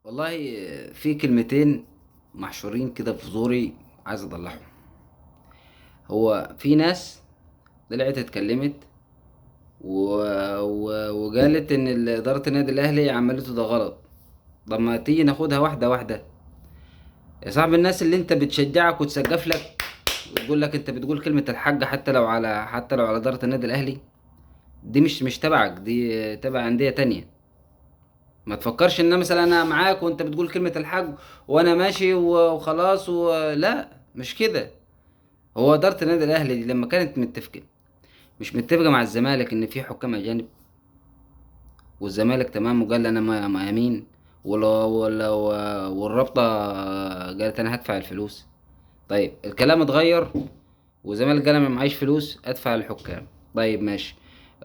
والله، في كلمتين محشورين كده في زوري، عايز اطلعهم. هو في ناس طلعت اتكلمت و... وقالت ان اداره النادي الاهلي عملته ده غلط. طب ما تيجي ناخدها واحده واحده يا صاحبي. الناس اللي انت بتشجعك وتسقف لك وتقول لك انت بتقول كلمه الحق، حتى لو على اداره النادي الاهلي، دي مش تبعك، دي تبع انديه تانية. ما تفكرش ان مثلا انا معاك وانت بتقول كلمه الحق وانا ماشي وخلاص لا، مش كده. هو إدارة النادي الأهلي دي لما كانت متفقة، مش متفقة مع الزمالك إن في حكام أجانب، والزمالك تمام وقال أنا ما يمين، والرابطة قالت أنا هدفع الفلوس. طيب الكلام اتغير، والزمالك قال أنا معيش فلوس أدفع للحكام. طيب ماشي،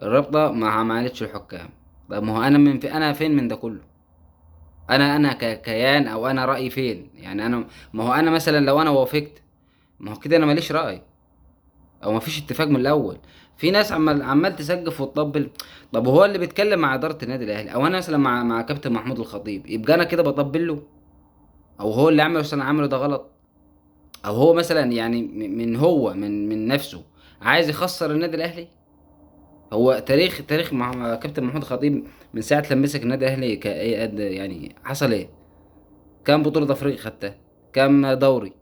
الرابطة ما عملتش الحكام. طب ما هو أنا أنا فين من ده كله؟ أنا ككيان أو أنا رأيي فين؟ يعني أنا، ما هو أنا مثلا لو أنا وافقت، ما هو كده أنا ماليش رأي، او مفيش اتفاق من الاول. في ناس عمال تسقف وتطبل. طب هو اللي بيتكلم مع اداره النادي الاهلي، او انا مثلا مع كابتن محمود الخطيب، يبقى انا كده بطبل له؟ او هو اللي عمله مثلا عمله ده غلط؟ او هو مثلا يعني هو من نفسه عايز يخسر النادي الاهلي؟ هو تاريخ مع كابتن محمود الخطيب من ساعه لما مسك النادي الاهلي كايه يعني حصل ايه؟ كام بطوله افريقيا خدتها؟ كام دوري؟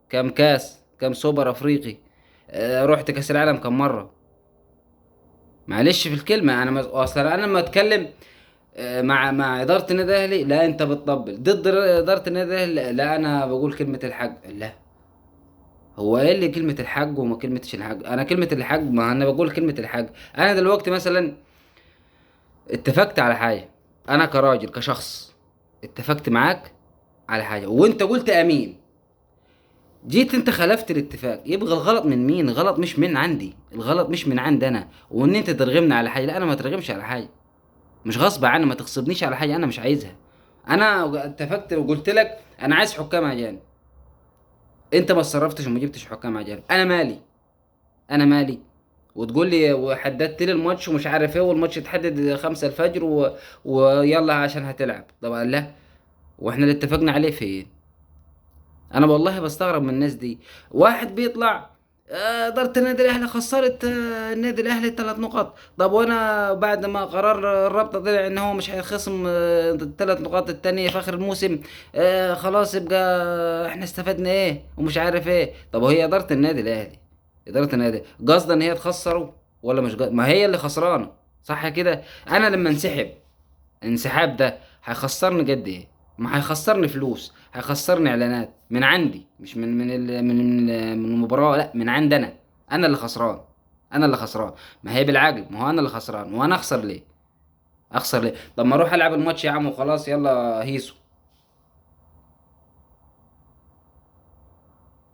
كام كاس؟ كام سوبر افريقي؟ رحت كاس العالم كم مره؟ معلش في الكلمه، انا اصلا انا لما اتكلم مع اداره النادي الاهلي، لا انت بتطبل ضد اداره النادي الاهلي، لا لا، انا بقول كلمه الحق. لا، هو ايه اللي كلمه الحق وما كلمتش الحق؟ انا كلمه الحق، ما انا بقول كلمه الحق. انا دلوقتي مثلا اتفقت على حاجه، انا كراجل كشخص اتفقت معاك على حاجه وانت قلت امين، جيت انت خالفت الاتفاق، يبقى الغلط من مين؟ الغلط مش من عندي، الغلط مش من عندي انا، وان انت ترغمني على حاجه. لا، انا ما ترغمش على حاجه، مش غصب عني، ما تغصبنيش على حاجه انا مش عايزها. انا اتفقت وقلت لك انا عايز حكام اجانب، انت ما اتصرفتش وما جبتش حكام اجانب، انا مالي؟ انا مالي؟ وتقول لي وحددت لي الماتش ومش عارف ايه، والماتش اتحدد 5 الفجر ويلا عشان هتلعب. طبعا لا، واحنا اللي اتفقنا عليه فين؟ انا والله بستغرب من الناس دي. واحد بيطلع إدارة النادي الأهلي خسرت النادي الأهلي 3 نقاط. طب وأنا بعد ما قرار الرابطة طلع إن هو مش هيخصم ال3 نقاط التانية في آخر الموسم، خلاص يبقى إحنا استفدنا إيه ومش عارف إيه. طب وهي إدارة النادي الأهلي، إدارة النادي قصدا إن هي تخسره ولا مش قصد؟ ما هي اللي خسرانة، صح كده؟ أنا لما انسحب، الانسحاب ده هيخسرني قد ايه؟ ما هيخسرني فلوس، هيخسرني اعلانات من عندي، مش من المباراة، لا من عندي انا. انا اللي خسران، انا اللي خسران. ما هي بالعقل، ما هو انا اللي خسران، وانا اخسر ليه؟ اخسر ليه؟ طب ما اروح العب الماتش يا عم وخلاص، يلا هيسو.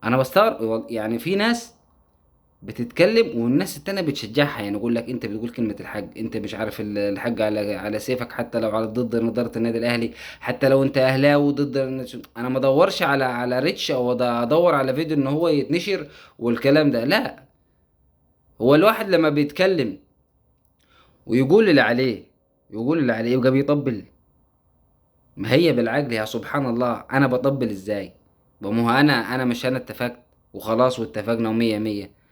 انا بستغرب يعني في ناس بتتكلم والناس التانية بتشجعها، يعني يقول لك انت بتقول كلمة الحق، انت مش عارف الحق على سيفك، حتى لو على ضد إدارة النادي الاهلي، حتى لو انت اهلاوي ضد انا ما ادورش على ريتش، او ادور على فيديو ان هو يتنشر والكلام ده، لا. هو الواحد لما بيتكلم ويقول اللي عليه، يبقى بيطبل. ما هي بالعقل يا سبحان الله، انا بطبل ازاي؟ ما هو انا مش انا اتفقت وخلاص واتفقنا ومية مية.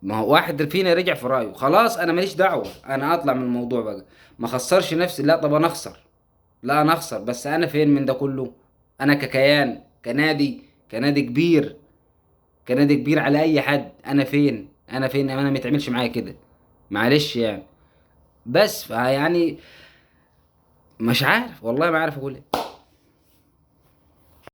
ما هو واحد فينا رجع في رأيه، خلاص انا ماليش دعوة، انا اطلع من الموضوع بقى، ما خسرش نفسي. لا طب انا اخسر، لا انا اخسر، بس انا فين من ده كله؟ انا ككيان، كنادي كبير، كنادي كبير على اي حد، انا فين؟ انا ما يتعملش معايا كده، معلش يعني. بس يعني مش عارف والله، ما عارف اقول ايه.